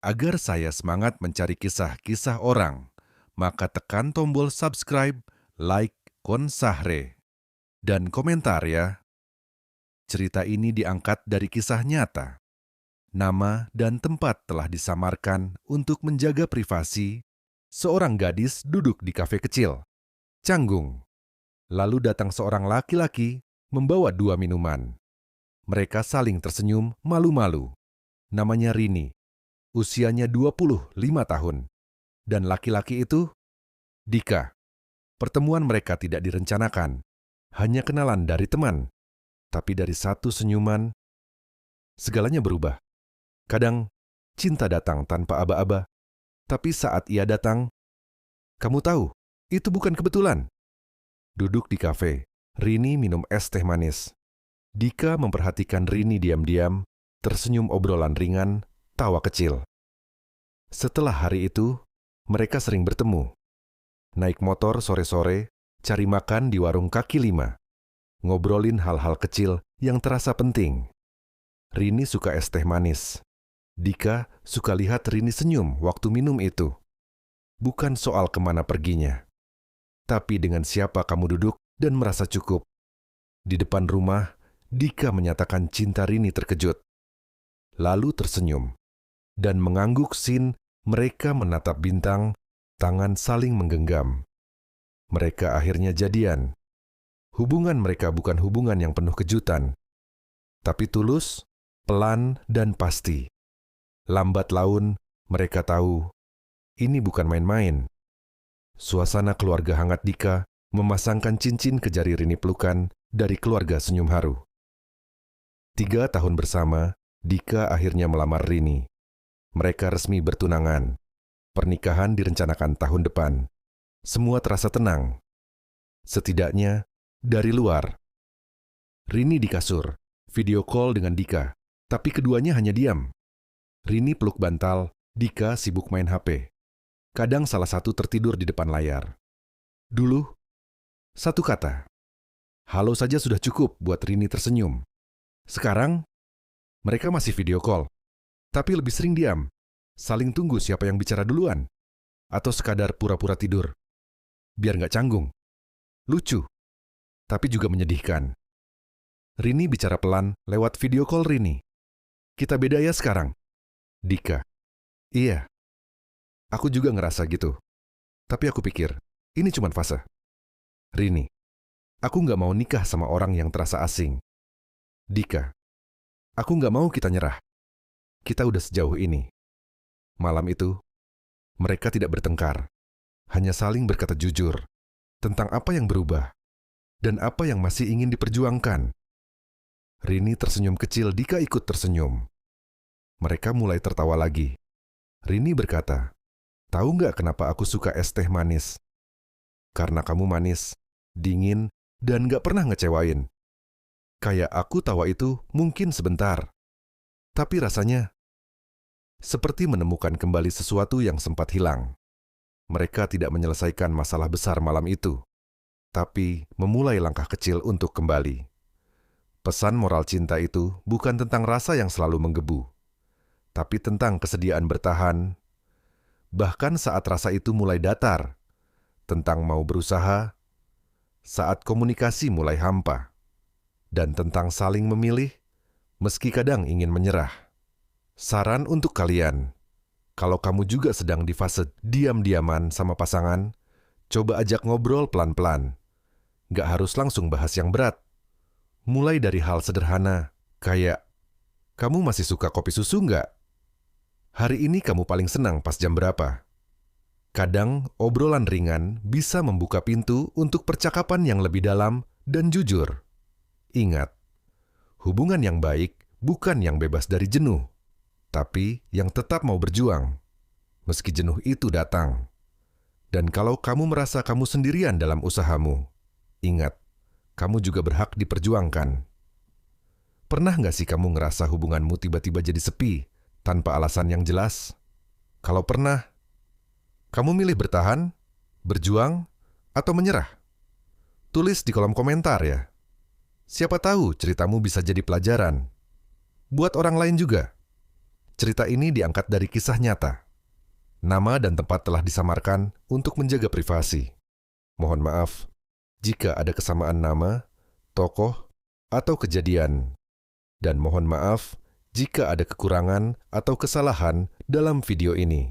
Agar saya semangat mencari kisah-kisah orang, maka tekan tombol subscribe, like, konsahre, dan komentar ya. Cerita ini diangkat dari kisah nyata. Nama dan tempat telah disamarkan untuk menjaga privasi. Seorang gadis duduk di kafe kecil, canggung. Lalu datang seorang laki-laki membawa dua minuman. Mereka saling tersenyum malu-malu. Namanya Rini, usianya 25 tahun. Dan laki-laki itu, Dika. Pertemuan mereka tidak direncanakan, hanya kenalan dari teman. Tapi dari satu senyuman, segalanya berubah. Kadang, cinta datang tanpa aba-aba. Tapi saat ia datang, kamu tahu, itu bukan kebetulan. Duduk di kafe, Rini minum es teh manis. Dika memperhatikan Rini diam-diam, tersenyum obrolan ringan, tawa kecil. Setelah hari itu, mereka sering bertemu. Naik motor sore-sore, cari makan di warung kaki lima. Ngobrolin hal-hal kecil yang terasa penting. Rini suka es teh manis. Dika suka lihat Rini senyum waktu minum itu. Bukan soal kemana perginya, tapi dengan siapa kamu duduk dan merasa cukup. Di depan rumah, Dika menyatakan cinta. Rini terkejut. Lalu tersenyum. Dan mengangguk sin, mereka menatap bintang, tangan saling menggenggam. Mereka akhirnya jadian. Hubungan mereka bukan hubungan yang penuh kejutan, tapi tulus, pelan, dan pasti. Lambat laun, mereka tahu, ini bukan main-main. Suasana keluarga hangat Dika memasangkan cincin ke jari Rini pelukan dari keluarga senyum haru. 3 tahun bersama, Dika akhirnya melamar Rini. Mereka resmi bertunangan. Pernikahan direncanakan tahun depan. Semua terasa tenang. Setidaknya, dari luar. Rini di kasur, video call dengan Dika, tapi keduanya hanya diam. Rini peluk bantal, Dika sibuk main HP. Kadang salah satu tertidur di depan layar. Dulu, satu kata. Halo saja sudah cukup buat Rini tersenyum. Sekarang, mereka masih video call, tapi lebih sering diam. Saling tunggu siapa yang bicara duluan. Atau sekadar pura-pura tidur. Biar nggak canggung. Lucu, tapi juga menyedihkan. Rini bicara pelan lewat video call Rini. Kita beda ya sekarang. Dika. Iya. Aku juga ngerasa gitu. Tapi aku pikir, ini cuma fase. Rini. Aku nggak mau nikah sama orang yang terasa asing. Dika. Aku nggak mau kita nyerah. Kita udah sejauh ini. Malam itu, mereka tidak bertengkar. Hanya saling berkata jujur tentang apa yang berubah dan apa yang masih ingin diperjuangkan. Rini tersenyum kecil, Dika ikut tersenyum. Mereka mulai tertawa lagi. Rini berkata, tahu nggak kenapa aku suka es teh manis? Karena kamu manis, dingin, dan nggak pernah ngecewain. Kayak aku tawa itu mungkin sebentar. Tapi rasanya seperti menemukan kembali sesuatu yang sempat hilang. Mereka tidak menyelesaikan masalah besar malam itu, tapi memulai langkah kecil untuk kembali. Pesan moral cinta itu bukan tentang rasa yang selalu menggebu, tapi tentang kesediaan bertahan, bahkan saat rasa itu mulai datar, tentang mau berusaha, saat komunikasi mulai hampa, dan tentang saling memilih, meski kadang ingin menyerah. Saran untuk kalian, kalau kamu juga sedang di fase diam-diaman sama pasangan, coba ajak ngobrol pelan-pelan. Gak harus langsung bahas yang berat. Mulai dari hal sederhana, kayak, kamu masih suka kopi susu nggak? Hari ini kamu paling senang pas jam berapa? Kadang, obrolan ringan bisa membuka pintu untuk percakapan yang lebih dalam dan jujur. Ingat, hubungan yang baik bukan yang bebas dari jenuh, tapi yang tetap mau berjuang, meski jenuh itu datang. Dan kalau kamu merasa kamu sendirian dalam usahamu, ingat, kamu juga berhak diperjuangkan. Pernah nggak sih kamu ngerasa hubunganmu tiba-tiba jadi sepi, tanpa alasan yang jelas? Kalau pernah, kamu milih bertahan, berjuang, atau menyerah? Tulis di kolom komentar ya. Siapa tahu ceritamu bisa jadi pelajaran. Buat orang lain juga. Cerita ini diangkat dari kisah nyata. Nama dan tempat telah disamarkan untuk menjaga privasi. Mohon maaf jika ada kesamaan nama, tokoh, atau kejadian. Dan mohon maaf jika ada kekurangan atau kesalahan dalam video ini.